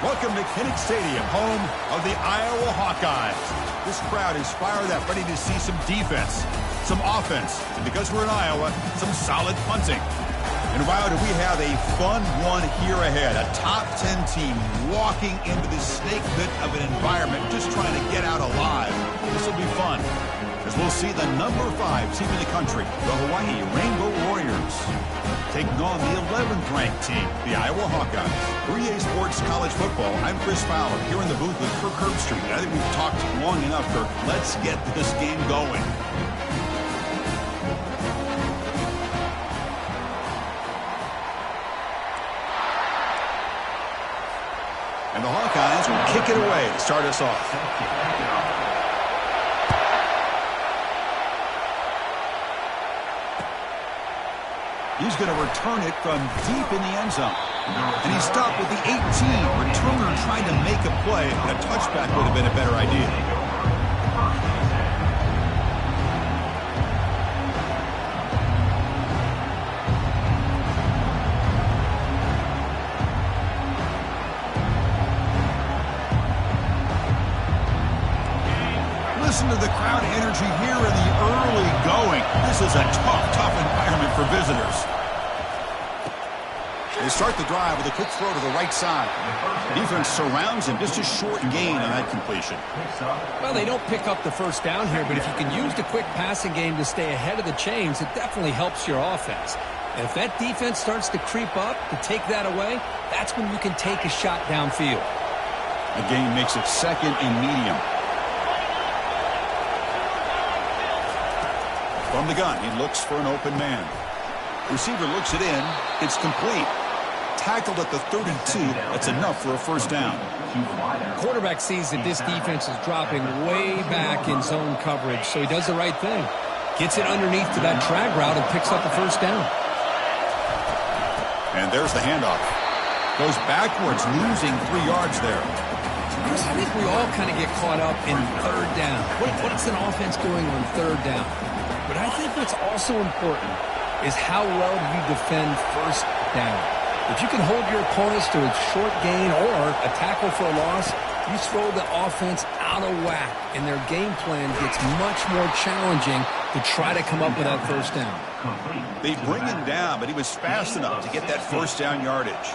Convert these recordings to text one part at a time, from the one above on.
Welcome to Kinnick Stadium, home of the Iowa Hawkeyes. This crowd is fired up, ready to see some defense, some offense, and because we're in Iowa, some solid punting. And wow, do we have a fun one here ahead. A top 10 team walking into this snake pit of an environment, just trying to get out alive. This will be fun, as we'll see the number 5 team in the country, the Hawaii Rainbow Warriors, taking on the 11th ranked team, the Iowa Hawkeyes. 3A Sports College Football. I'm Chris Fowler, here in the booth with Kirk Herbstreit. I think we've talked long enough, Kirk. Let's get this game going. And the Hawkeyes will kick it away to start us off. He's going to return it from deep in the end zone. And he stopped with the 18. Returner trying to make a play, but a touchback would have been a better idea. Listen to the crowd energy here in the early going. This is a tough environment for visitors. They start the drive with a quick throw to the right side. The defense surrounds him. Just a short gain on that completion. Well, they don't pick up the first down here, but if you can use the quick passing game to stay ahead of the chains, it definitely helps your offense. And if that defense starts to creep up to take that away, that's when you can take a shot downfield. The game makes it second and medium. From the gun, he looks for an open man. Receiver looks it in. It's complete. Tackled at the 32. That's enough for a first down. Quarterback sees that this defense is dropping way back in zone coverage, so he does the right thing. Gets it underneath to that drag route and picks up the first down. And there's the handoff. Goes backwards, losing 3 yards there. Chris, I think we all kind of get caught up in third down. What's an offense doing on third down? But I think what's also important is how well you defend first down. If you can hold your opponents to a short gain or a tackle for a loss, you throw the offense out of whack, and their game plan gets much more challenging to try to come up with that first down. They bring him down, but he was fast enough to get that first down yardage.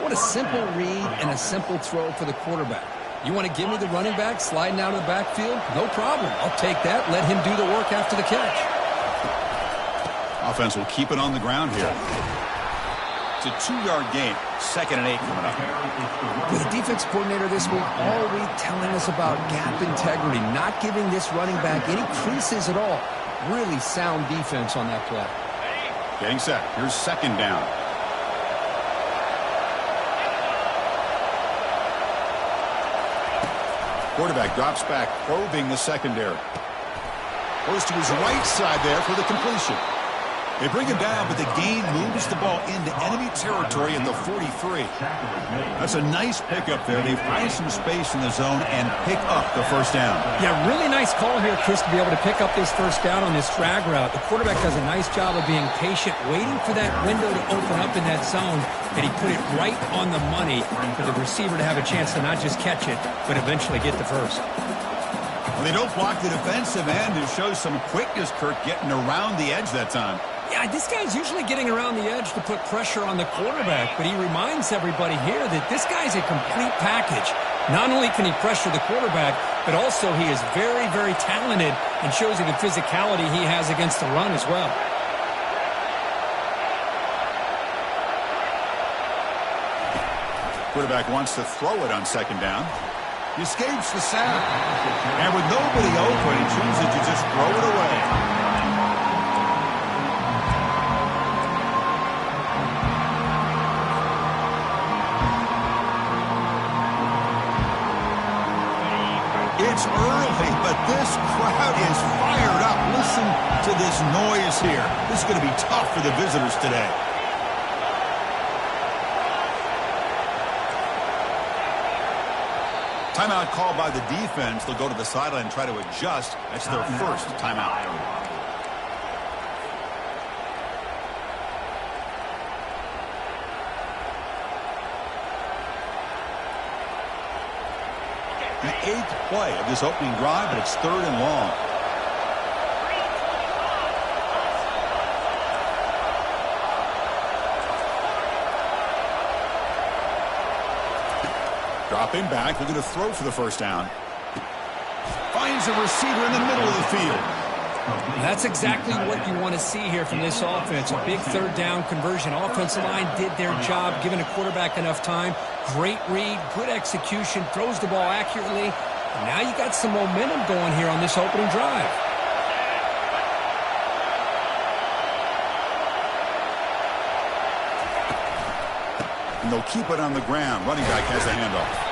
What a simple read and a simple throw for the quarterback. You want to give me the running back sliding out of the backfield? No problem. I'll take that. Let him do the work after the catch. Offense will keep it on the ground here. It's a 2-yard gain. 2nd and 8 coming up. With the defense coordinator this week all week telling us about gap integrity, not giving this running back any creases at all. Really sound defense on that play. Getting set. Here's 2nd down. Quarterback drops back, probing the secondary. Goes to his right side there for the completion. They bring him down, but the gain moves the ball into enemy territory at the 43. That's a nice pickup there. They find some space in the zone and pick up the first down. Yeah, really nice call here, Chris, to be able to pick up this first down on this drag route. The quarterback does a nice job of being patient, waiting for that window to open up in that zone, and he put it right on the money for the receiver to have a chance to not just catch it, but eventually get the first. Well, they don't block the defensive end, who shows some quickness, Kirk, getting around the edge that time. Yeah, this guy's usually getting around the edge to put pressure on the quarterback, but he reminds everybody here that this guy's a complete package. Not only can he pressure the quarterback, but also he is very, very talented and shows you the physicality he has against the run as well. Quarterback wants to throw it on 2nd down. He escapes the sack. And with nobody open, he chooses to just throw it away. It's early, but this crowd is fired up. Listen to this noise here. This is going to be tough for the visitors today. Timeout called by the defense. They'll go to the sideline and try to adjust. That's their first timeout. The 8th play of this opening drive, but it's 3rd and long. Dropping back, looking to throw for the first down. Finds a receiver in the middle of the field. That's exactly what you want to see here from this offense. A big 3rd down conversion. Offensive line did their job, giving a quarterback enough time. Great read, good execution, throws the ball accurately. And now you got some momentum going here on this opening drive. And they'll keep it on the ground. Running back has the handoff.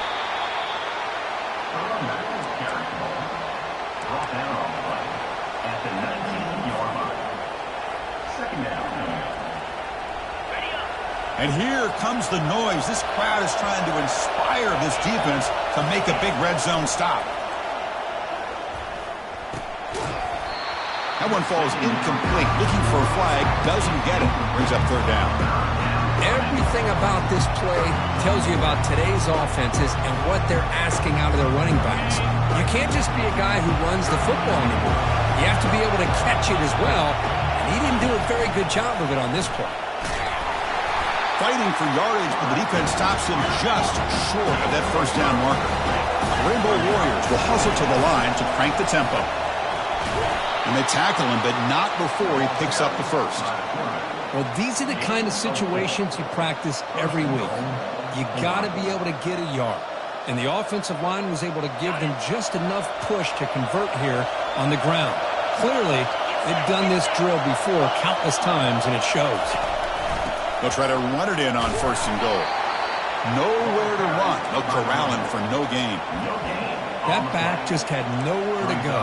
And here comes the noise. This crowd is trying to inspire this defense to make a big red zone stop. That one falls incomplete. Looking for a flag. Doesn't get it. Brings up 3rd down. Everything about this play tells you about today's offenses and what they're asking out of their running backs. You can't just be a guy who runs the football anymore. You have to be able to catch it as well. And he didn't do a very good job of it on this play. Fighting for yardage, but the defense stops him just short of that first down marker. Rainbow Warriors will hustle to the line to crank the tempo. And they tackle him, but not before he picks up the first. Well, these are the kind of situations you practice every week. You got to be able to get a yard. And the offensive line was able to give them just enough push to convert here on the ground. Clearly, they've done this drill before countless times, and it shows. They'll try to run it in on 1st and goal. Nowhere to run. They'll corral him for no gain. That back just had nowhere to go.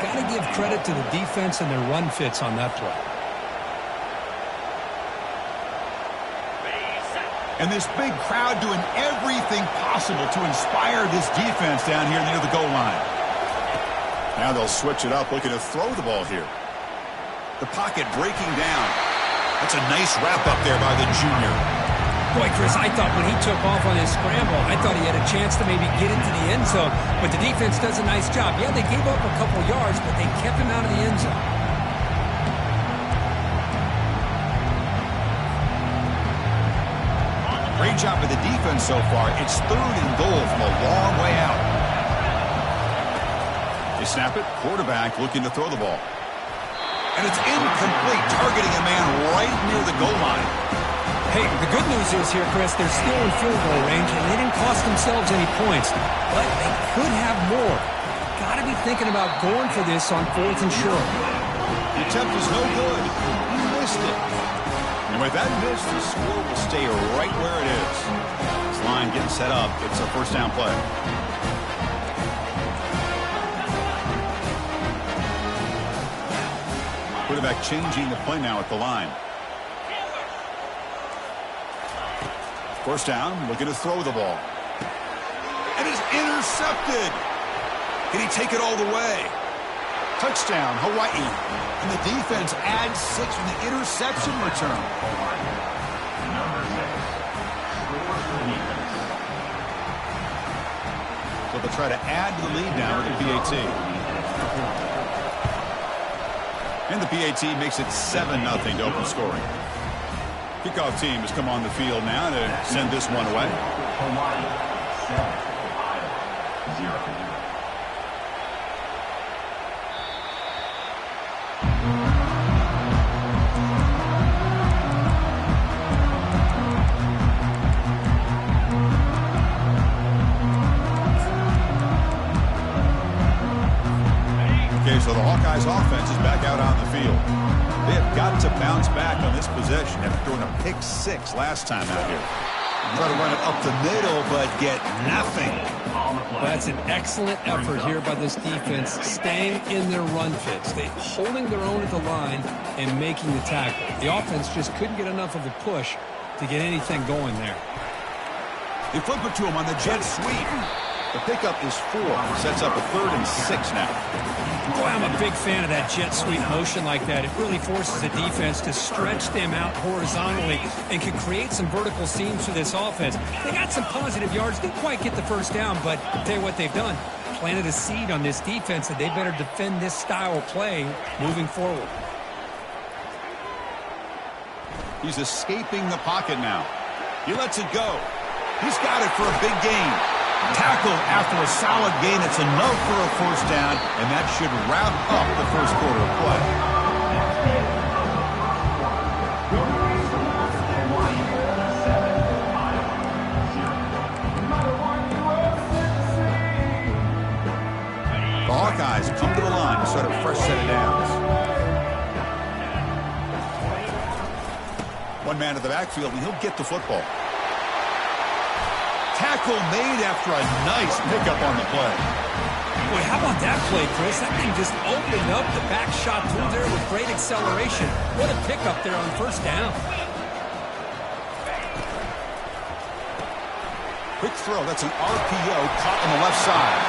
Got to give credit to the defense and their run fits on that play. And this big crowd doing everything possible to inspire this defense down here near the goal line. Now they'll switch it up, looking to throw the ball here. The pocket breaking down. That's a nice wrap up there by the junior. Boy, Chris, I thought when he took off on his scramble, I thought he had a chance to maybe get into the end zone. But the defense does a nice job. Yeah, they gave up a couple yards, but they kept him out of the end zone. Great job by the defense so far. It's 3rd and goal from a long way out. They snap it. Quarterback looking to throw the ball. And it's incomplete, targeting a man right near the goal line. Hey, the good news is here, Chris, they're still in field goal range, and they didn't cost themselves any points. But they could have more. Got to be thinking about going for this on 4th and short. The attempt is no good. He missed it. And with that miss, the score will stay right where it is. This line getting set up. It's a 1st down play. Quarterback changing the play now at the line. 1st down, looking to throw the ball. And it's intercepted. Can he take it all the way? Touchdown, Hawaii. And the defense adds 6 from the interception return. So they'll try to add to the lead now with the PAT. And the PAT makes it 7-0 to open scoring. Kickoff team has come on the field now to send this one away. Hawaii 7, Ohio 0. So the Hawkeyes offense is back out on the field. They have got to bounce back on this possession after throwing a pick 6 last time out here. Try to run it up the middle, but get nothing. That's an excellent effort here by this defense, staying in their run fits. They holding their own at the line and making the tackle. The offense just couldn't get enough of a push to get anything going there. They flip it to him on the jet sweep. The pickup is 4. Sets up a 3rd and 6 now. Boy, I'm a big fan of that jet sweep motion like that. It really forces the defense to stretch them out horizontally and can create some vertical seams for this offense. They got some positive yards. Didn't quite get the first down, but I'll tell you what they've done. Planted a seed on this defense that they better defend this style of play moving forward. He's escaping the pocket now. He lets it go. He's got it for a big gain. Tackled after a solid gain. It's enough for a first down, and that should wrap up the first quarter of play. The Hawkeyes come to the line to start a fresh set of downs. One man to the backfield, and he'll get the football. Tackle made after a nice pickup on the play. Boy, how about that play, Chris? That thing just opened up the back shot through there with great acceleration. What a pickup there on first down. Quick throw. That's an RPO caught on the left side.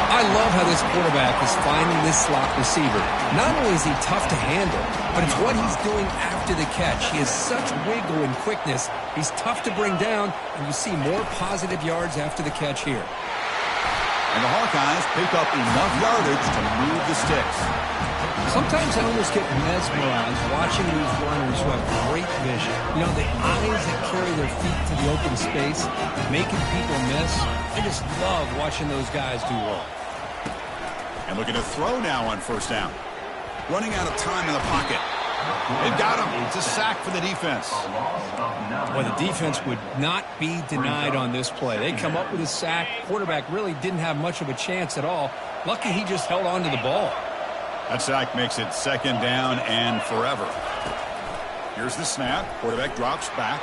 I love how this quarterback is finding this slot receiver. Not only is he tough to handle, but it's what he's doing after the catch. He has such wiggle and quickness. He's tough to bring down, and you see more positive yards after the catch here. And the Hawkeyes pick up enough yardage to move the sticks. Sometimes I almost get mesmerized watching these runners who have great vision. You know, the eyes that carry their feet to the open space, making people miss. I just love watching those guys do well. And looking to throw now on first down. Running out of time in the pocket. They've got him. It's a sack for the defense. Well, the defense would not be denied on this play. They come up with a sack. Quarterback really didn't have much of a chance at all. Lucky he just held on to the ball. That sack makes it second down and forever. Here's the snap. Quarterback drops back.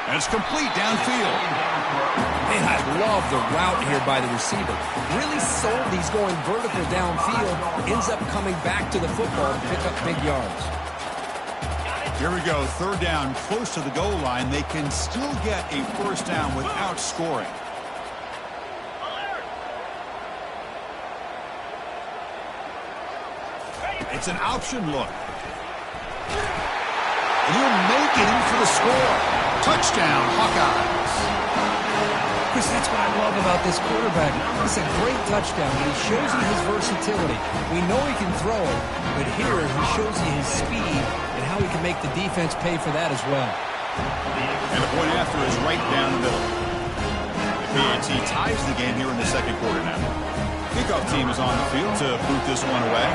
And it's complete downfield. Man, I love the route here by the receiver. Really sold he's going vertical downfield. Ends up coming back to the football to pick up big yards. Here we go. Third down, close to the goal line. They can still get a first down without scoring. It's an option look. And he'll make it in for the score. Touchdown, Hawkeyes. Chris, that's what I love about this quarterback. It's a great touchdown, but he shows you his versatility. We know he can throw it, but here he shows you his speed and how he can make the defense pay for that as well. And the point after is right down the middle. The PAT ties the game here in the second quarter now. Kickoff team is on the field to boot this one away.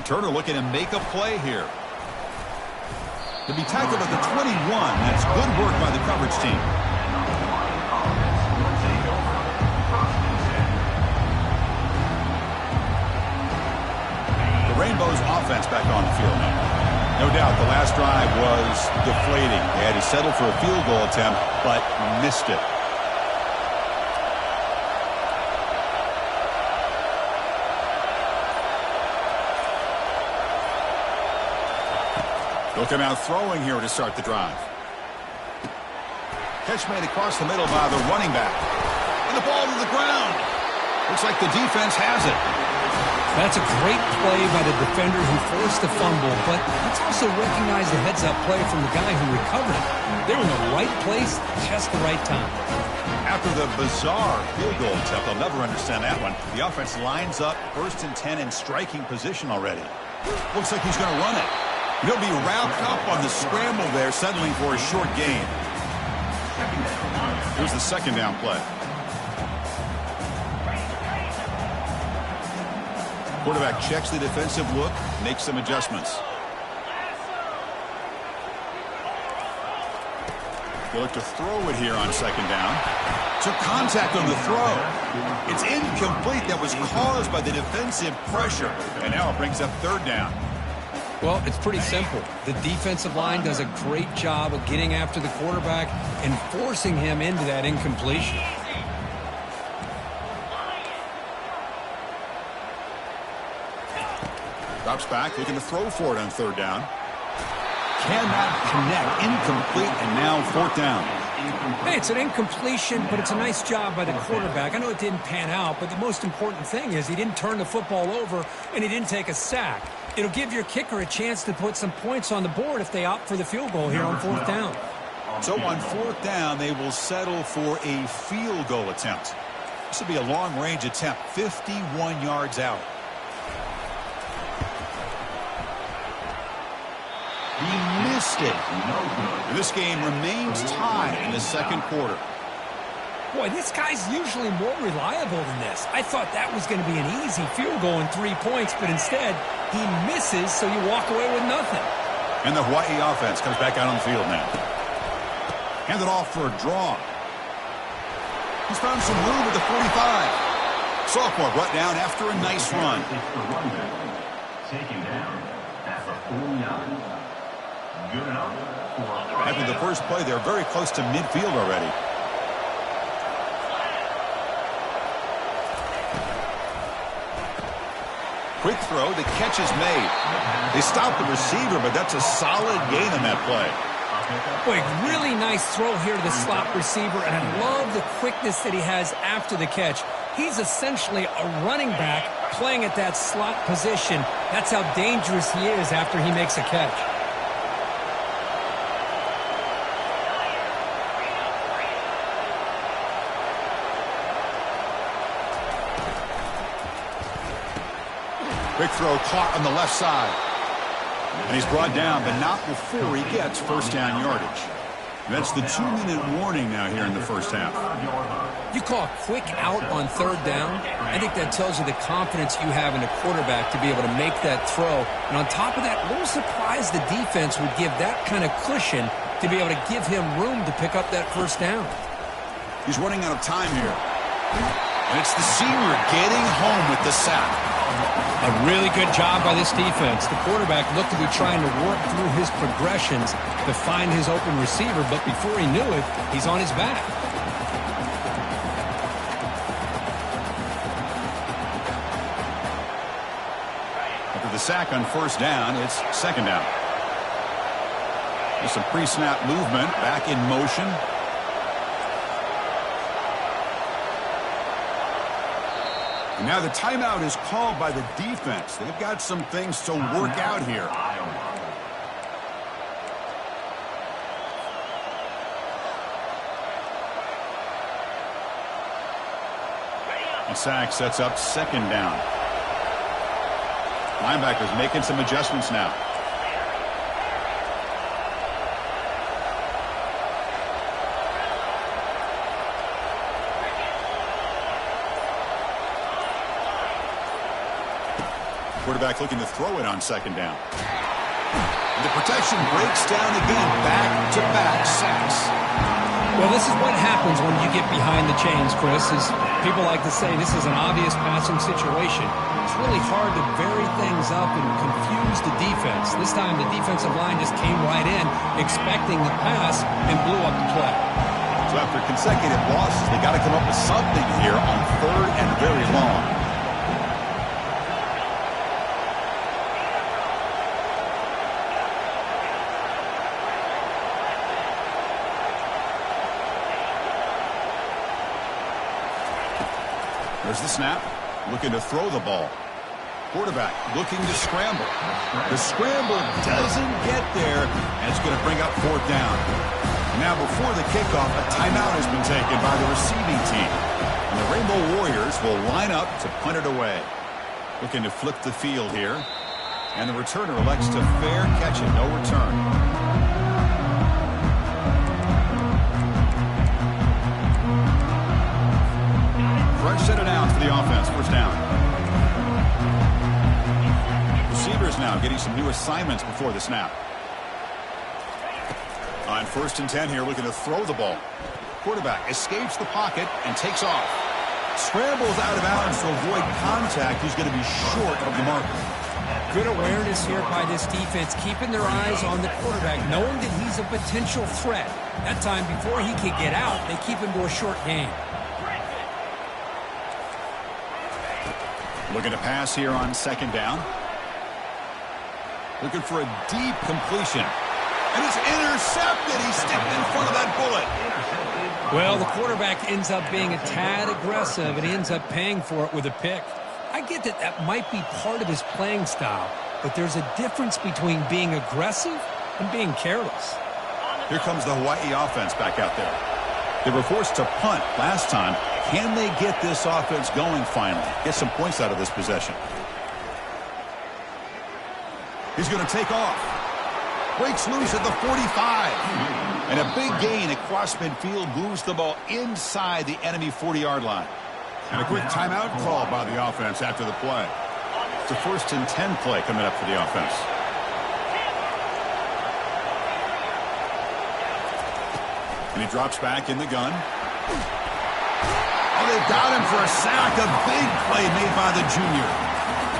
Turner looking to make a play here. To be tackled at the 21. That's good work by the coverage team. The Rainbows offense back on the field now. No doubt the last drive was deflating. They had to settle for a field goal attempt, but missed it. They'll come out throwing here to start the drive. Catch made across the middle by the running back. And the ball to the ground. Looks like the defense has it. That's a great play by the defender who forced the fumble, but let's also recognize the heads-up play from the guy who recovered it. They're in the right place, just the right time. After the bizarre field goal attempt, I'll never understand that one. The offense lines up, 1st and 10 in striking position already. Looks like he's going to run it. He'll be wrapped up on the scramble there, settling for a short gain. Here's the second down play. Quarterback checks the defensive look, makes some adjustments. They look to throw it here on second down. Took contact on the throw. It's incomplete. That was caused by the defensive pressure. And now it brings up third down. Well, it's pretty simple. The defensive line does a great job of getting after the quarterback and forcing him into that incompletion. Drops back, looking to throw for it on third down. cannot connect. Incomplete, and now fourth down. Hey, it's an incompletion, but it's a nice job by the quarterback. I know it didn't pan out, but the most important thing is he didn't turn the football over and he didn't take a sack. It'll give your kicker a chance to put some points on the board if they opt for the field goal here on fourth down. So on fourth down, they will settle for a field goal attempt. This will be a long-range attempt, 51 yards out. He missed it. And this game remains tied in the second quarter. Boy, this guy's usually more reliable than this. I thought that was going to be an easy field goal and 3 points, but instead he misses, so you walk away with nothing. And the Hawaii offense comes back out on the field now. Handed off for a draw. He's found some room at the 45. Sophomore brought down after a nice run. Taken down at the 49. Good enough for After the first play, they're very close to midfield already. Quick throw, the catch is made. They stopped the receiver, but that's a solid gain on that play. Boy, really nice throw here to the slot receiver, and I love the quickness that he has after the catch. He's essentially a running back playing at that slot position. That's how dangerous he is after he makes a catch. Quick throw caught on the left side. And he's brought down, but not before he gets first down yardage. That's the 2-minute warning now here in the first half. You call a quick out on third down. I think that tells you the confidence you have in a quarterback to be able to make that throw. And on top of that, a little surprised the defense would give that kind of cushion to be able to give him room to pick up that first down. He's running out of time here. And it's the senior getting home with the sack. A really good job by this defense. The quarterback looked to be trying to work through his progressions to find his open receiver, but before he knew it, he's on his back. After the sack on first down, it's second down. There's some pre-snap movement, back in motion. And now the timeout is called by the defense. They've got some things to work out here. The sack sets up second down. Linebackers making some adjustments now. Quarterback looking to throw it on second down. The protection breaks down again. Back-to-back sacks. Well, this is what happens when you get behind the chains, Chris. As people like to say, this is an obvious passing situation. It's really hard to vary things up and confuse the defense. This time the defensive line just came right in, expecting the pass, and blew up the play. So after consecutive losses, they got to come up with something here on third and very long. There's the snap, looking to throw the ball. Quarterback looking to scramble. The scramble doesn't get there, and it's going to bring up fourth down. Now before the kickoff, a timeout has been taken by the receiving team. And the Rainbow Warriors will line up to punt it away. Looking to flip the field here. And the returner elects to fair catch it, no return. Fresh set of downs for the offense. First down. Receivers now getting some new assignments before the snap. On first and 10 here, looking to throw the ball. Quarterback escapes the pocket and takes off. Scrambles out of bounds to avoid contact. He's going to be short of the marker. Good awareness here by this defense, keeping their eyes on the quarterback, knowing that he's a potential threat. That time, before he could get out, they keep him to a short game. Looking to pass here on second down. Looking for a deep completion. And it's intercepted. He stepped in front of that bullet. Well, the quarterback ends up being a tad aggressive, and he ends up paying for it with a pick. I get that that might be part of his playing style, but there's a difference between being aggressive and being careless. Here comes the Hawaii offense back out there. They were forced to punt last time. Can they get this offense going finally? Get some points out of this possession. He's going to take off. Breaks loose at the 45. And a big gain across midfield moves the ball inside the enemy 40-yard line. And a quick timeout call by the offense after the play. It's a 1st and 10 play coming up for the offense. And he drops back in the gun. Oh, they've got him for a sack. A big play made by the junior.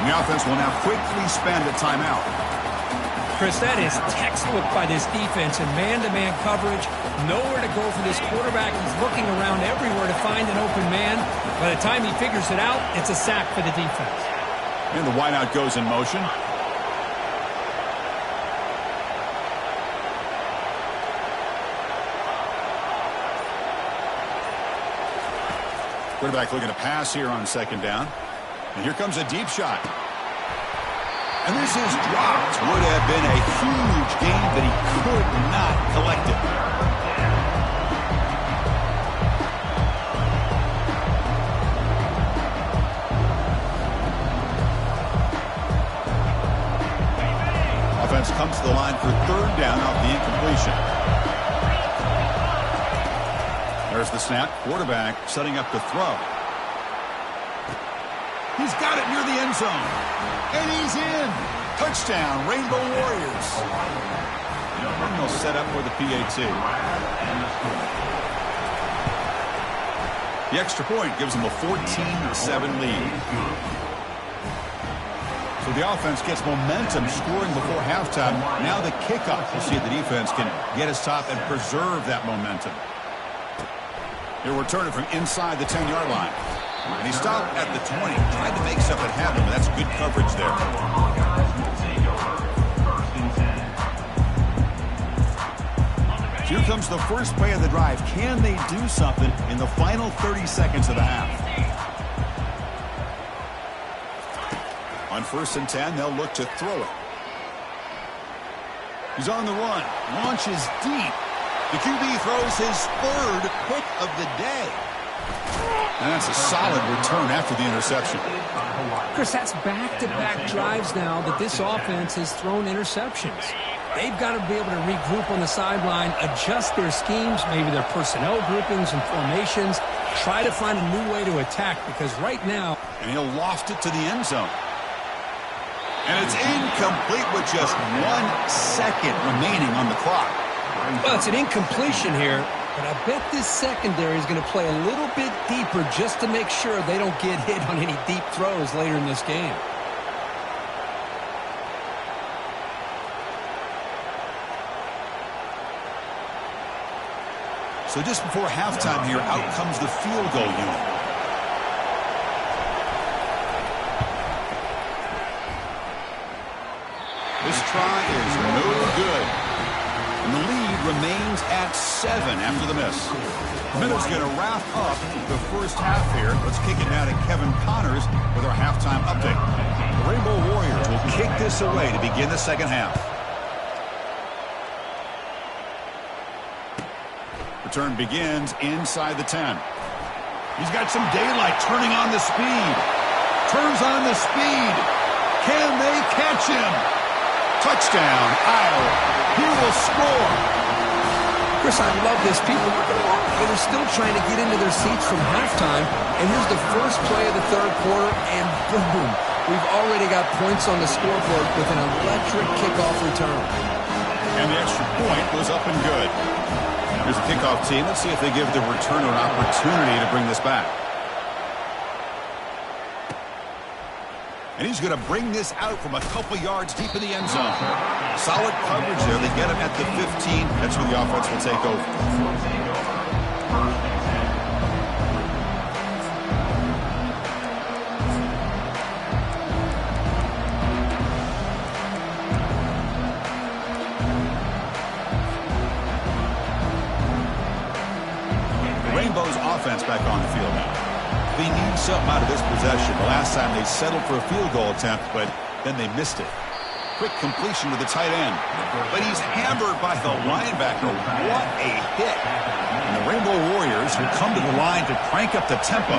And the offense will now quickly spend a timeout. Chris, that is textbook by this defense in man-to-man coverage. Nowhere to go for this quarterback. He's looking around everywhere to find an open man. By the time he figures it out, it's a sack for the defense. And the wideout goes in motion. Quarterback looking to pass here on 2nd down. And here comes a deep shot. And this is dropped. Would have been a huge gain, but he could not collect it. Offense comes to the line for 3rd down off the incompletion. There's the snap. Quarterback setting up the throw. He's got it near the end zone. And he's in. Touchdown, Rainbow Warriors. And they'll set up for the PAT. The extra point gives them a 14-7 lead. So the offense gets momentum scoring before halftime. Now the kickoff. We'll see if the defense can get his top and preserve that momentum. He'll return it from inside the 10-yard line. And he stopped at the 20. Tried to make something happen, but that's good coverage there. Here comes the first play of the drive. Can they do something in the final 30 seconds of the half? On 1st and 10, they'll look to throw it. He's on the run. Launches deep. The QB throws his 3rd pick of the day. And that's a solid return after the interception. Chris, that's back-to-back drives now that this offense has thrown interceptions. They've got to be able to regroup on the sideline, adjust their schemes, maybe their personnel groupings and formations, try to find a new way to attack, because right now... And he'll loft it to the end zone. And it's incomplete with just 1 second remaining on the clock. Well, it's an incompletion here, but I bet this secondary is going to play a little bit deeper just to make sure they don't get hit on any deep throws later in this game. So just before halftime here, out comes the field goal unit. This try is no good. And the lead remains at 7 after the miss. Miller's going to wrap up the first half here. Let's kick it now to Kevin Connors with our halftime update. The Rainbow Warriors will kick this away to begin the second half. Return begins inside the 10. He's got some daylight, turning on the speed. Turns on the speed. Can they catch him? Touchdown, Iowa. He will score. Chris, I love this. People are still trying to get into their seats from halftime. And here's the first play of the 3rd quarter, and boom. We've already got points on the scoreboard with an electric kickoff return. And the extra point was up and good. Here's the kickoff team. Let's see if they give the returner an opportunity to bring this back. And he's going to bring this out from a couple yards deep in the end zone. Solid coverage there. They get him at the 15. That's where the offense will take over. offense back on the field now. They need something out of this possession. The last time they settled for a field goal attempt, but then they missed it. Quick completion to the tight end. But he's hammered by the linebacker. What a hit. And the Rainbow Warriors will come to the line to crank up the tempo.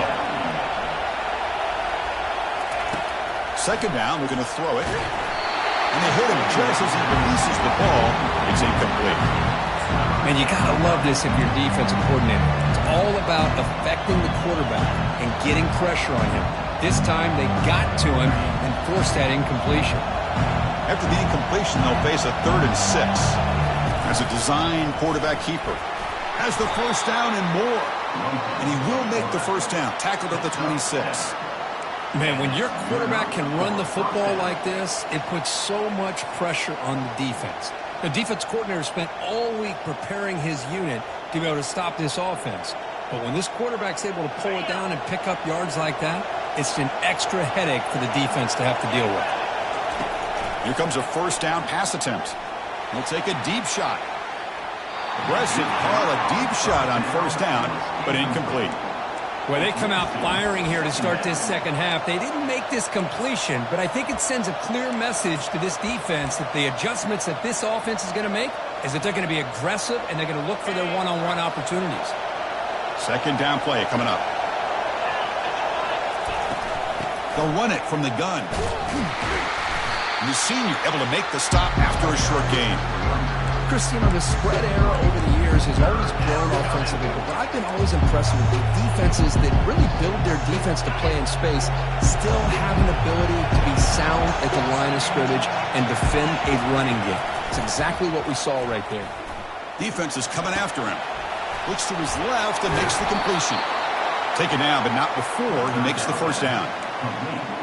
Second down, they're going to throw it. And they hit him just as he releases the ball. It's incomplete. And you got to love this if you're defensive coordinator. It's all about affecting the quarterback and getting pressure on him. This time they got to him and forced that incompletion. After the incompletion, they'll face a 3rd and 6. As a design quarterback keeper. Has the first down and more. And he will make the first down. Tackled at the 26. Man, when your quarterback can run the football like this, it puts so much pressure on the defense. The defense coordinator spent all week preparing his unit to be able to stop this offense. But when this quarterback's able to pull it down and pick up yards like that, it's an extra headache for the defense to have to deal with. Here comes a first down pass attempt. He'll take a deep shot. Aggressive call, a deep shot on first down, but incomplete. Well, they come out firing here to start this second half. They didn't make this completion, but I think it sends a clear message to this defense that the adjustments that this offense is going to make is that they're going to be aggressive and they're going to look for their one-on-one opportunities. Second down play coming up. They'll run it from the gun. And the senior able to make the stop after a short gain. Christian, the spread era over the years has always grown offensively, but what I've been always impressed with the defenses that really build their defense to play in space still have an ability to be sound at the line of scrimmage and defend a running game. It's exactly what we saw right there. Defense is coming after him. Looks to his left and makes the completion. Taken down, but not before he makes the first down.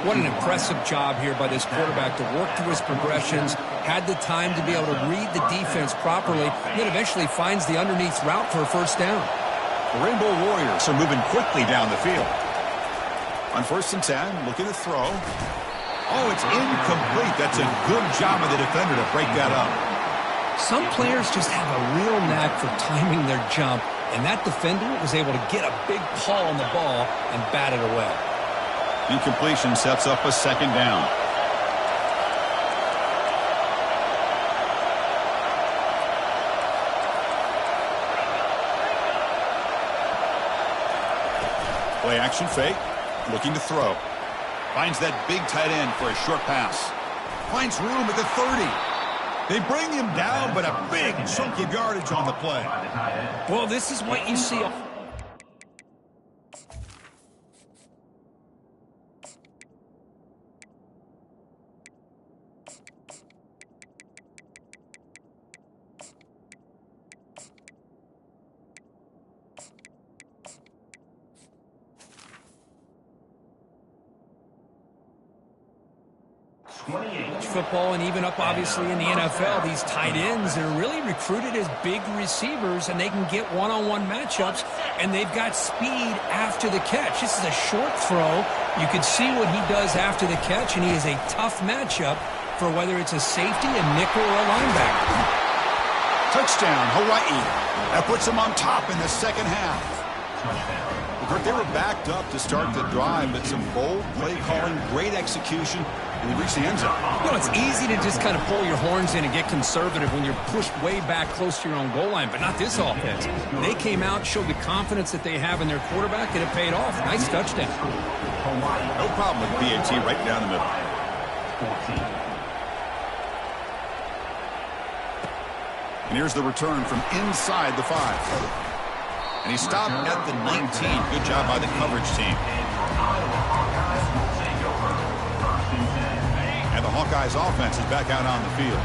What an impressive job here by this quarterback to work through his progressions, had the time to be able to read the defense properly, and then eventually finds the underneath route for a first down. The Rainbow Warriors are moving quickly down the field. On 1st and 10, looking to throw. Oh, it's incomplete. That's a good job of the defender to break that up. Some players just have a real knack for timing their jump, and that defender was able to get a big paw on the ball and bat it away. Incompletion sets up a second down. Play action fake. Looking to throw. Finds that big tight end for a short pass. Finds room at the 30. They bring him down, but a big chunk of yardage on the play. Well, this is what you see. Football and even up obviously in the NFL, these tight ends are really recruited as big receivers and they can get one-on-one matchups and they've got speed after the catch. This is a short throw. You can see what he does after the catch and he is a tough matchup for whether it's a safety, a nickel, or a linebacker. Touchdown, Hawaii. That puts them on top in the second half. They were backed up to start the drive, but some bold play calling, great execution, and they reached the end zone. You know, it's easy to just kind of pull your horns in and get conservative when you're pushed way back close to your own goal line, but not this offense. They came out, showed the confidence that they have in their quarterback, and it paid off. Nice touchdown. No problem with BAT right down the middle. And here's the return from inside the 5. And he stopped at the 19. Good job by the coverage team. And the Hawkeyes offense is back out on the field.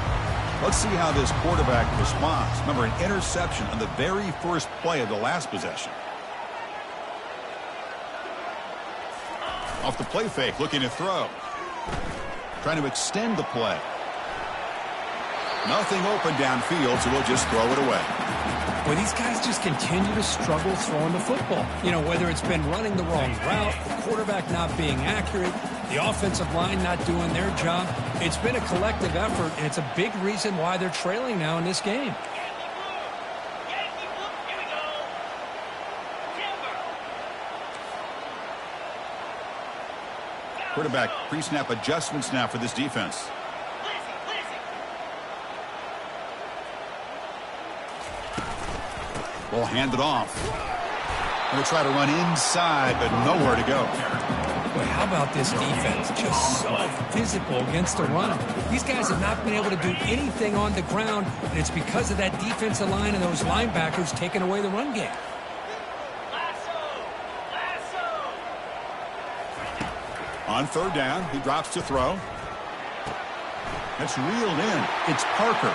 Let's see how this quarterback responds. Remember, an interception on the very first play of the last possession. Off the play fake, looking to throw. Trying to extend the play. Nothing open downfield, so we'll just throw it away. Well, these guys just continue to struggle throwing the football. You know, whether it's been running the wrong route, the quarterback not being accurate, the offensive line not doing their job. It's been a collective effort, and it's a big reason why they're trailing now in this game. Quarterback pre-snap adjustments now for this defense. Ball handed off. Going to try to run inside, but nowhere to go. Boy, how about this defense? Just so physical against the run. These guys have not been able to do anything on the ground, and it's because of that defensive line and those linebackers taking away the run game. On third down, he drops to throw. That's reeled in. It's Parker.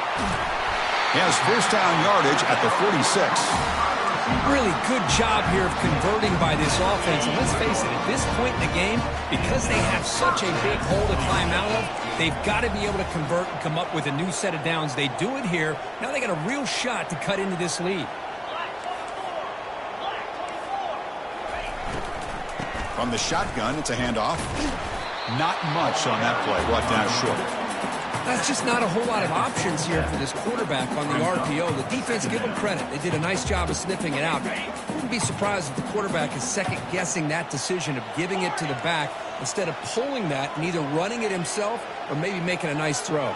He has first down yardage at the 46. Really good job here of converting by this offense. And let's face it, at this point in the game, because they have such a big hole to climb out of, they've got to be able to convert and come up with a new set of downs. They do it here. Now they got a real shot to cut into this lead. From the shotgun, it's a handoff. Not much on that play. Brought down short. That's just not a whole lot of options here for this quarterback on the RPO. The defense, give them credit. They did a nice job of sniffing it out. Wouldn't be surprised if the quarterback is second-guessing that decision of giving it to the back instead of pulling that and either running it himself or maybe making a nice throw.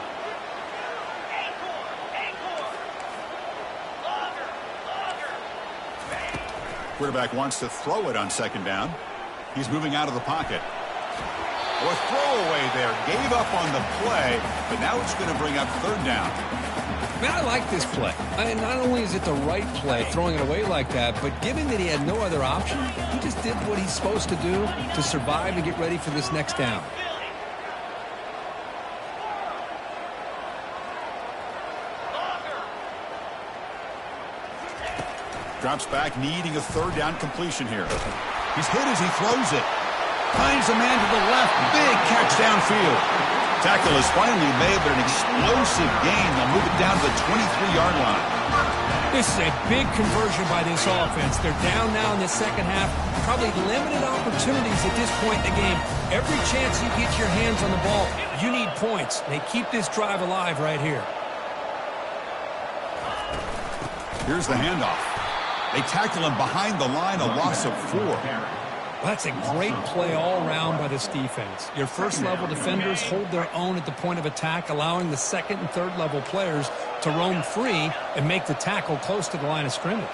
Quarterback wants to throw it on second down. He's moving out of the pocket. Or throwaway there. Gave up on the play, but now it's going to bring up third down. Man, I like this play. Not only is it the right play, throwing it away like that, but given that he had no other option, he just did what he's supposed to do to survive and get ready for this next down. Drops back, needing a third down completion here. He's hit as he throws it. Finds a man to the left. Big catch downfield. Tackle is finally made, but an explosive gain. They'll move it down to the 23-yard line. This is a big conversion by this offense. They're down now in the second half. Probably limited opportunities at this point in the game. Every chance you get your hands on the ball, you need points. They keep this drive alive right here. Here's the handoff. They tackle him behind the line, a loss of 4. Well, that's a great play all around by this defense. Your first-level defenders hold their own at the point of attack, allowing the second- and third-level players to roam free and make the tackle close to the line of scrimmage.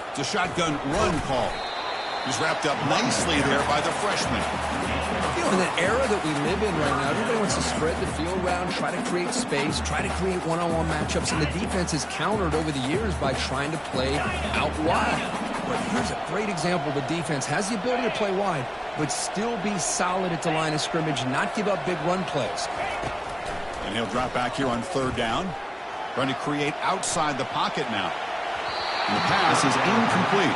It's a shotgun run call. He's wrapped up nicely there by the freshman. You know, in the era that we live in right now, everybody wants to spread the field around, try to create space, try to create one-on-one matchups, and the defense has countered over the years by trying to play out wide. But here's a great example. The defense has the ability to play wide, but still be solid at the line of scrimmage, not give up big run plays. And he'll drop back here on third down. Trying to create outside the pocket now. And the pass is incomplete.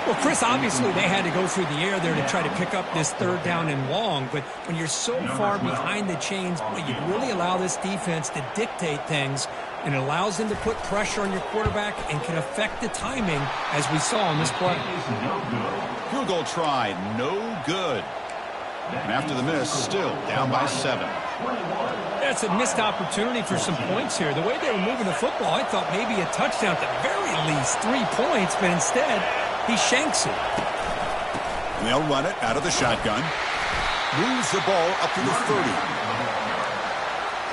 Well, Chris, obviously they had to go through the air there to try to pick up this third down and long, but when you're so far behind the chains, you really allow this defense to dictate things, and it allows them to put pressure on your quarterback and can affect the timing, as we saw in this play. Field goal tried, no good. And after the miss, still down by 7. That's a missed opportunity for some points here. The way they were moving the football, I thought maybe a touchdown at the very least, 3 points, but instead he shanks it. And they'll run it out of the shotgun. Moves the ball up to the 30.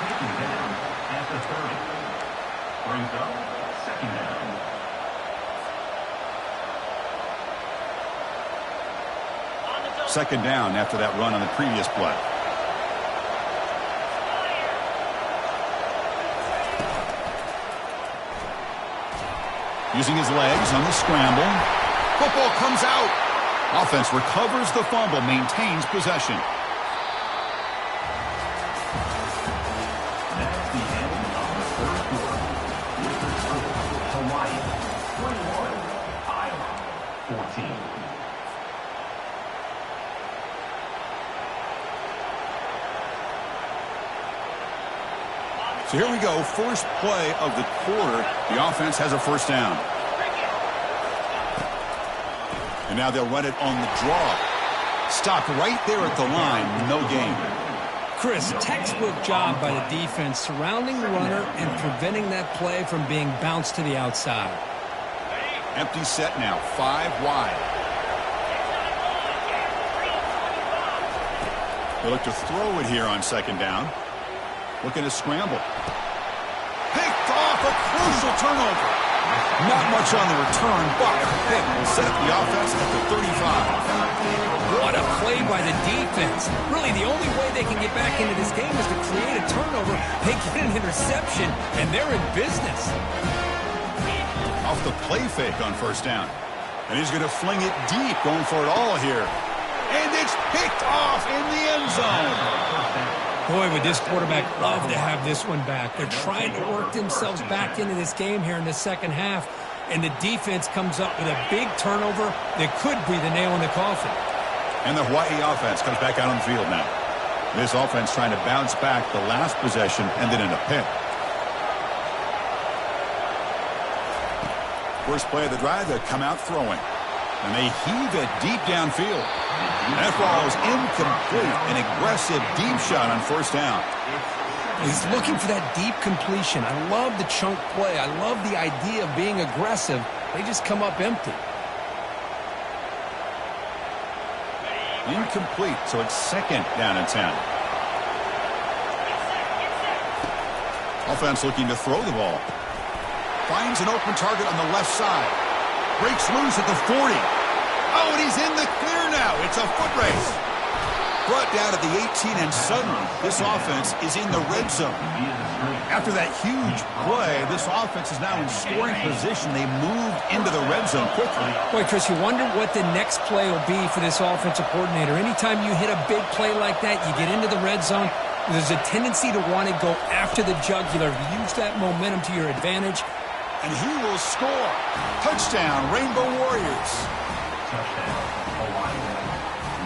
Taking down at the 30. Brings up second down. Second down after that run on the previous play. Using his legs on the scramble. Football comes out. Offense recovers the fumble, maintains possession. That's the end of the third quarter. With the score, Hawaii 21, Iowa 14. So here we go, first play of the quarter. The offense has a first down. And now they'll run it on the draw. Stopped right there at the line, no gain. Chris, textbook job by the defense surrounding the runner and preventing that play from being bounced to the outside. Empty set now, 5 wide. They look to throw it here on second down. Looking to scramble. Picked off, a crucial turnover. Not much on the return, but pick will set up the offense at the 35. What a play by the defense. Really, the only way they can get back into this game is to create a turnover. They get an interception, and they're in business. Off the play fake on first down. And he's going to fling it deep, going for it all here. And it's picked off in the end zone. Boy, would this quarterback love to have this one back. They're trying to work themselves back into this game here in the second half. And the defense comes up with a big turnover that could be the nail in the coffin. And the Hawaii offense comes back out on the field now. This offense trying to bounce back. The last possession ended in a pick. First play of the drive, they come out throwing. And they heave it deep downfield. That ball is incomplete. An aggressive deep shot on first down. He's looking for that deep completion. I love the chunk play. I love the idea of being aggressive. They just come up empty. Incomplete, so it's second down and 10. Offense looking to throw the ball. Finds an open target on the left side. Breaks loose at the 40. Oh, and he's in the clear now. It's a foot race. Brought down at the 18, and suddenly this offense is in the red zone. After that huge play, this offense is now in scoring position. They moved into the red zone quickly. Boy, Chris, you wonder what the next play will be for this offensive coordinator. Anytime you hit a big play like that, you get into the red zone, there's a tendency to want to go after the jugular. Use that momentum to your advantage. And he will score. Touchdown, Rainbow Warriors. Touchdown, Hawaii.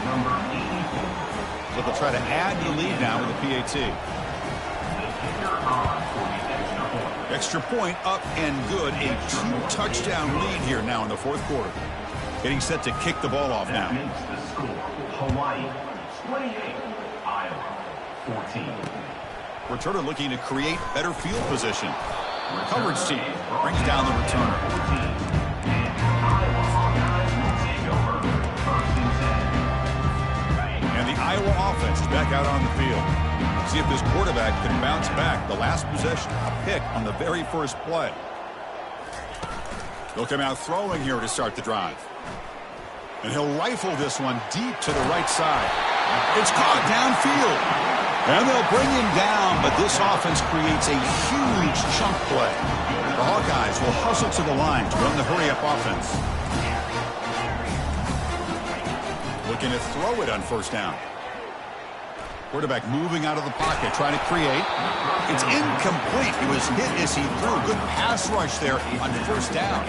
Number 84. So they'll try to add to the lead now with the PAT. Extra point up and good. A 2-touchdown lead here now in the fourth quarter. Getting set to kick the ball off now. That makes the score Hawaii 28, Iowa 14. Returner looking to create better field position. Coverage team brings down the returner. And the Iowa offense is back out on the field. See if this quarterback can bounce back. The last possession, a pick on the very first play. They'll come out throwing here to start the drive. And he'll rifle this one deep to the right side. It's caught downfield. And they'll bring him down, but this offense creates a huge chunk play. The Hawkeyes will hustle to the line to run the hurry-up offense. Looking to throw it on first down. Quarterback moving out of the pocket, trying to create. It's incomplete. He was hit as he threw. Good pass rush there on first down.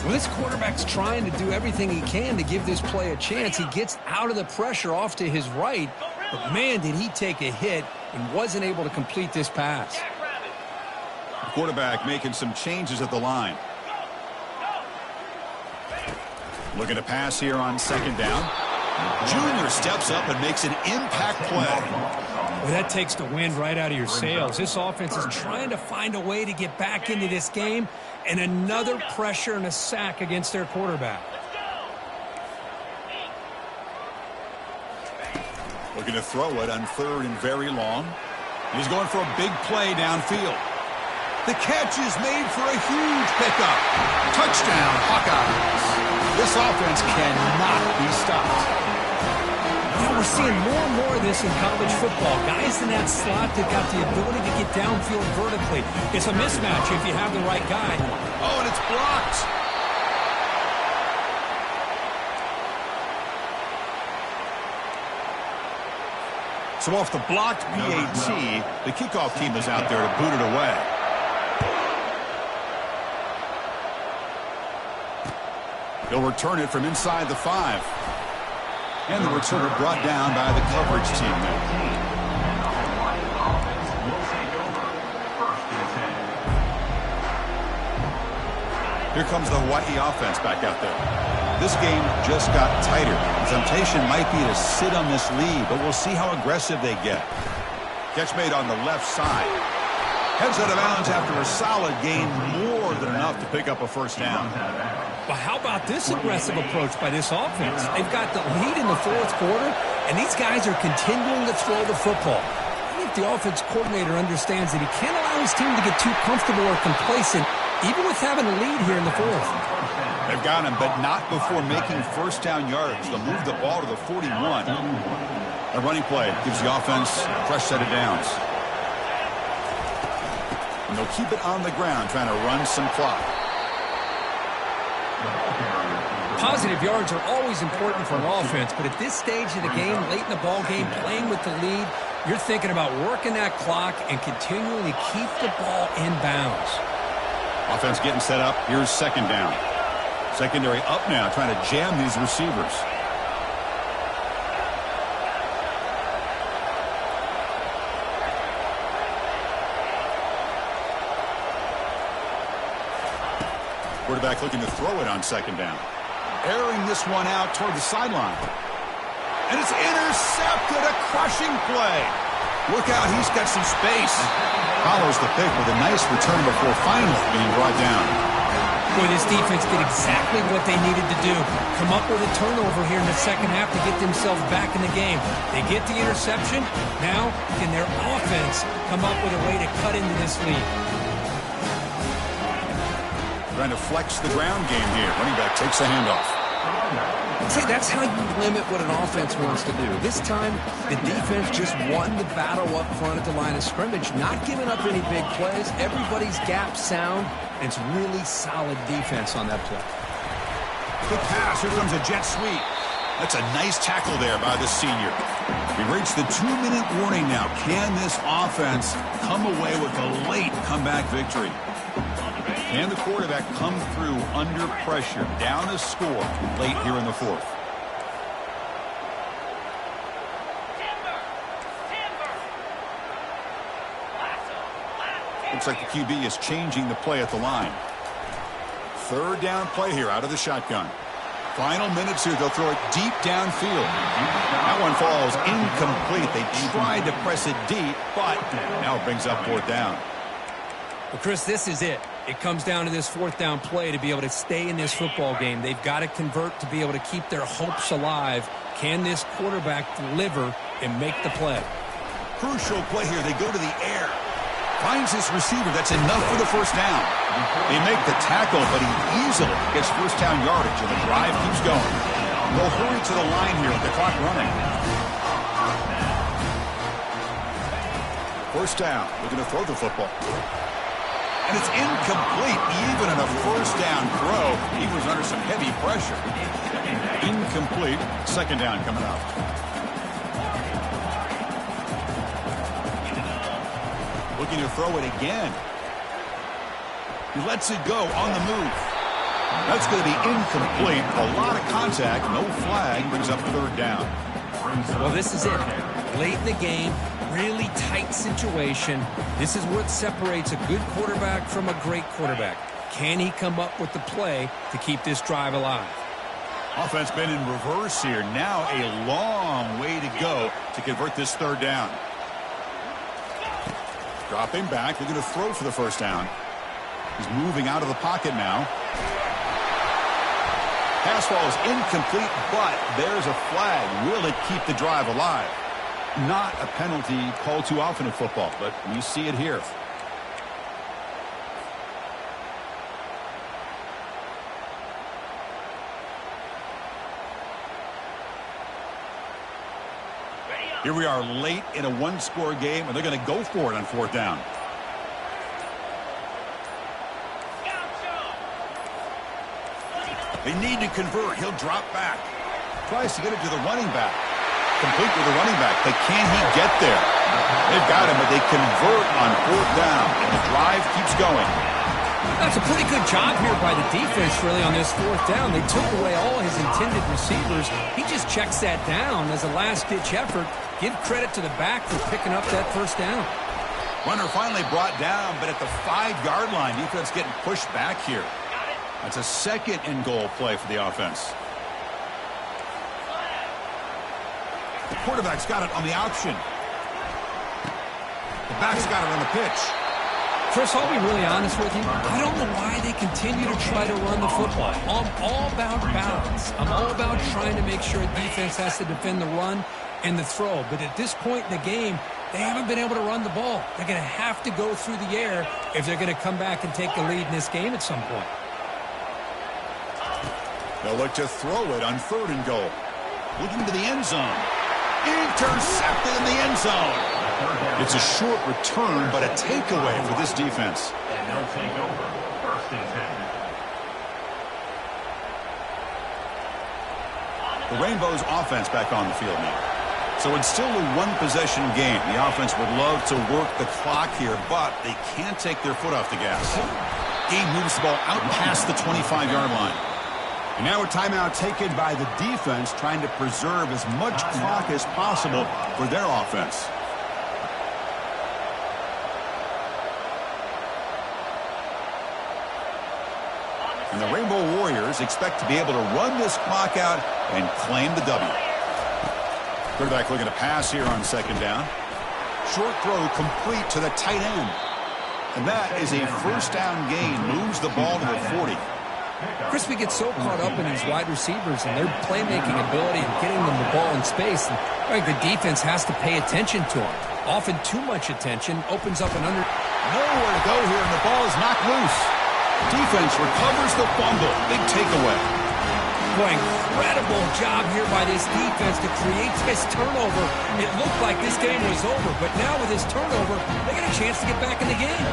Well, this quarterback's trying to do everything he can to give this play a chance. He gets out of the pressure off to his right, but man, did he take a hit and wasn't able to complete this pass. The quarterback making some changes at the line. Looking to pass here on second down. Junior steps up and makes an impact play. Well, that takes the wind right out of your sails. This offense is trying to find a way to get back into this game, and another pressure and a sack against their quarterback. Looking to throw it on third and very long. He's going for a big play downfield. The catch is made for a huge pickup. Touchdown, Hawkeyes. This offense cannot be stopped. You know, we're seeing more and more of this in college football. Guys in that slot that got the ability to get downfield vertically. It's a mismatch if you have the right guy. Oh, and it's blocked. So off the blocked PAT, the kickoff team is out there to boot it away. He'll return it from inside the 5. And the returner brought down by the coverage team there. Here comes the Hawaii offense back out there. This game just got tighter. The temptation might be to sit on this lead, but we'll see how aggressive they get. Catch made on the left side. Heads out of bounds after a solid gain, more than enough to pick up a first down. Well, how about this aggressive approach by this offense? They've got the lead in the fourth quarter, and these guys are continuing to throw the football. I think the offense coordinator understands that he can't allow his team to get too comfortable or complacent, even with having a lead here in the fourth. They've got him, but not before making first down yards. They'll move the ball to the 41. A running play gives the offense a fresh set of downs. And they'll keep it on the ground, trying to run some clock. Positive yards are always important for an offense, but at this stage of the game, late in the ball game, playing with the lead, you're thinking about working that clock and continuing to keep the ball in bounds. Offense getting set up. Here's second down. Secondary up now, trying to jam these receivers. Quarterback looking to throw it on second down. Airing this one out toward the sideline. And it's intercepted. A crushing play. Look out, he's got some space. Follows the pick with a nice return before finally being brought down. Boy, this defense did exactly what they needed to do. Come up with a turnover here in the second half to get themselves back in the game. They get the interception. Now, can their offense come up with a way to cut into this lead? Trying to flex the ground game here. Running back takes the handoff. See, that's how you limit what an offense wants to do. This time, the defense just won the battle up front at the line of scrimmage, not giving up any big plays. Everybody's gap sound, and it's really solid defense on that play. Quick pass. Here comes a jet sweep. That's a nice tackle there by the senior. We reach the 2-minute warning now. Can this offense come away with a late comeback victory? Can the quarterback come through under pressure, down a score late here in the fourth? Looks like the QB is changing the play at the line. Third down play here out of the shotgun. Final minutes here. They'll throw it deep downfield. That one falls incomplete. They tried to press it deep, but now it brings up fourth down. Well, Chris, this is it. It comes down to this fourth down play to be able to stay in this football game. They've got to convert to be able to keep their hopes alive. Can this quarterback deliver and make the play? Crucial play here. They go to the air. Finds his receiver. That's enough for the first down. They make the tackle, but he easily gets first down yardage, and the drive keeps going. They'll hurry to the line here with the clock running. First down. They're going to throw the football. And it's incomplete. Even in a first down throw, he was under some heavy pressure. Incomplete. Second down coming up. Looking to throw it again. He lets it go on the move. That's going to be incomplete. A lot of contact. No flag. Brings up third down. Well, this is it. Late in the game. Really tight situation. This is what separates a good quarterback from a great quarterback. Can he come up with the play to keep this drive alive? Offense been in reverse here. Now a long way to go to convert this third down. Dropping back. They're going to throw for the first down. He's moving out of the pocket now. Pass ball is incomplete, but there's a flag. Will it keep the drive alive? Not a penalty called too often in football, but we see it here. Here we are late in a one-score game, and they're going to go for it on fourth down. They need to convert. He'll drop back. Tries to get it to the running back. Complete with the running back, but can he get there? They've got him, but they convert on fourth down, and the drive keeps going. That's a pretty good job here by the defense, really, on this fourth down. They took away all his intended receivers. He just checks that down as a last-ditch effort. Give credit to the back for picking up that first down. Runner finally brought down, but at the 5-yard line, defense getting pushed back here. That's a second and goal play for the offense. The quarterback's got it on the option. The back's got it on the pitch. Chris, I'll be really honest with you. I don't know why they continue to try to run the football. I'm all about balance. I'm all about trying to make sure defense has to defend the run and the throw. But at this point in the game, they haven't been able to run the ball. They're going to have to go through the air if they're going to come back and take the lead in this game at some point. They'll look to throw it on 3rd and goal. Looking to the end zone. Intercepted in the end zone. It's a short return, but a takeaway for this defense. And they'll take over 1st and 10. The Rainbows offense back on the field now. So it's still a one-possession game. The offense would love to work the clock here, but they can't take their foot off the gas. Gabe moves the ball out past the 25-yard line. And now a timeout taken by the defense, trying to preserve as much clock as possible for their offense. And the Rainbow Warriors expect to be able to run this clock out and claim the W. Quarterback looking to pass here on 2nd down. Short throw complete to the tight end. And that is a 1st down gain. Moves the ball to the 40. Chris, we get so caught up in these wide receivers and their playmaking ability and getting them the ball in space. And the defense has to pay attention to them. Often too much attention opens up an under. Nowhere to go here, and the ball is knocked loose. Defense recovers the fumble. Big takeaway. Boy, incredible job here by this defense to create this turnover. It looked like this game was over, but now with this turnover, they get a chance to get back in the game.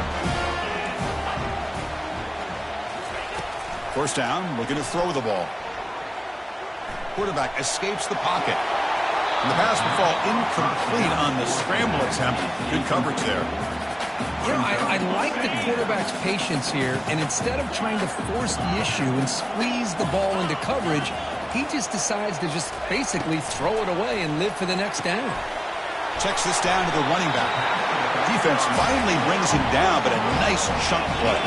1st down, looking to throw the ball. Quarterback escapes the pocket. And the pass will fall incomplete on the scramble attempt. Good coverage there. You know, I like the quarterback's patience here, and instead of trying to force the issue and squeeze the ball into coverage, he just decides to just basically throw it away and live for the next down. Checks this down to the running back. Defense finally brings him down, but a nice chunk play.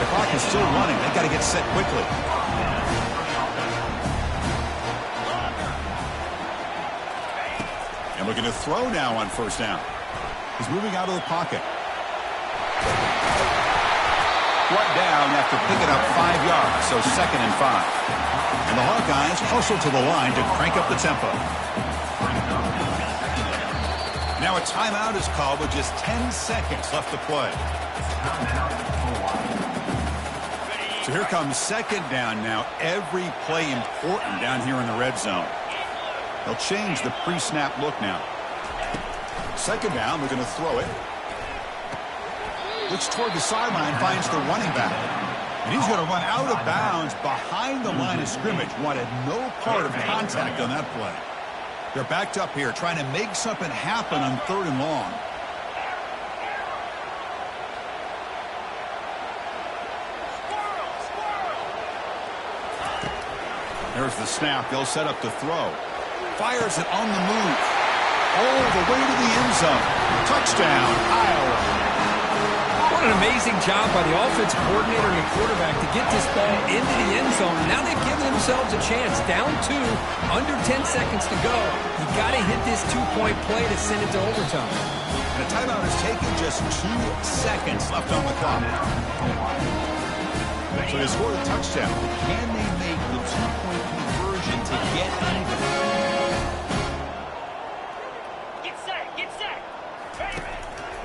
The clock is still running. They've got to get set quickly. And looking to throw now on 1st down. He's moving out of the pocket. Brought down after picking up 5 yards, so 2nd and 5. And the Hawkeyes hustle to the line to crank up the tempo. Now a timeout is called with just 10 seconds left to play. So here comes 2nd down now. Every play important down here in the red zone. They'll change the pre-snap look now. 2nd down, they're going to throw it. Looks toward the sideline, finds the running back. And he's going to run out of bounds behind the line of scrimmage. Wanted no part of contact on that play. They're backed up here, trying to make something happen on 3rd and long. There's the snap. They'll set up the throw. Fires it on the move. All the way to the end zone. Touchdown, Iowa. What an amazing job by the offensive coordinator and quarterback to get this ball into the end zone. Now they've given themselves a chance. Down 2, under 10 seconds to go. You got to hit this 2-point play to send it to overtime. And a timeout is taken, just 2 seconds left on the clock. So they score the touchdown. Can they make the 2-point conversion to get even? Get set.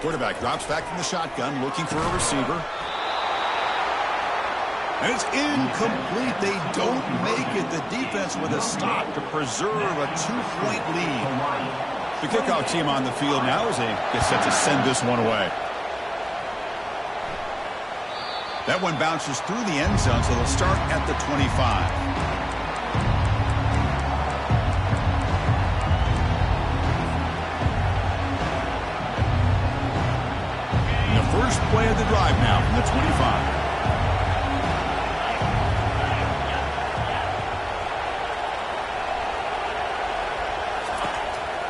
Quarterback drops back from the shotgun, looking for a receiver. And it's incomplete. They don't make it. The defense with a stop to preserve a 2-point lead. The kickoff team on the field now as they get set to send this one away. That one bounces through the end zone, so they'll start at the 25. First play of the drive now from the 25.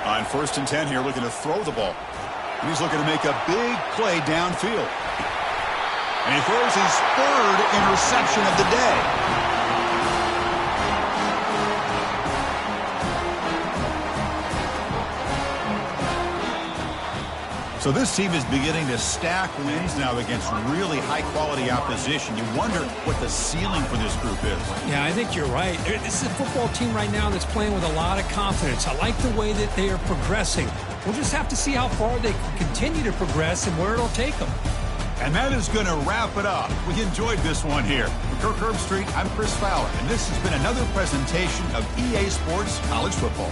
On 1st and 10 here, looking to throw the ball. And he's looking to make a big play downfield. And he throws his 3rd interception of the day. So this team is beginning to stack wins now against really high-quality opposition. You wonder what the ceiling for this group is. Yeah, I think you're right. This is a football team right now that's playing with a lot of confidence. I like the way that they are progressing. We'll just have to see how far they can continue to progress and where it'll take them. And that is going to wrap it up. We enjoyed this one here. For Kirk Herbstreit, I'm Chris Fowler, and this has been another presentation of EA Sports College Football.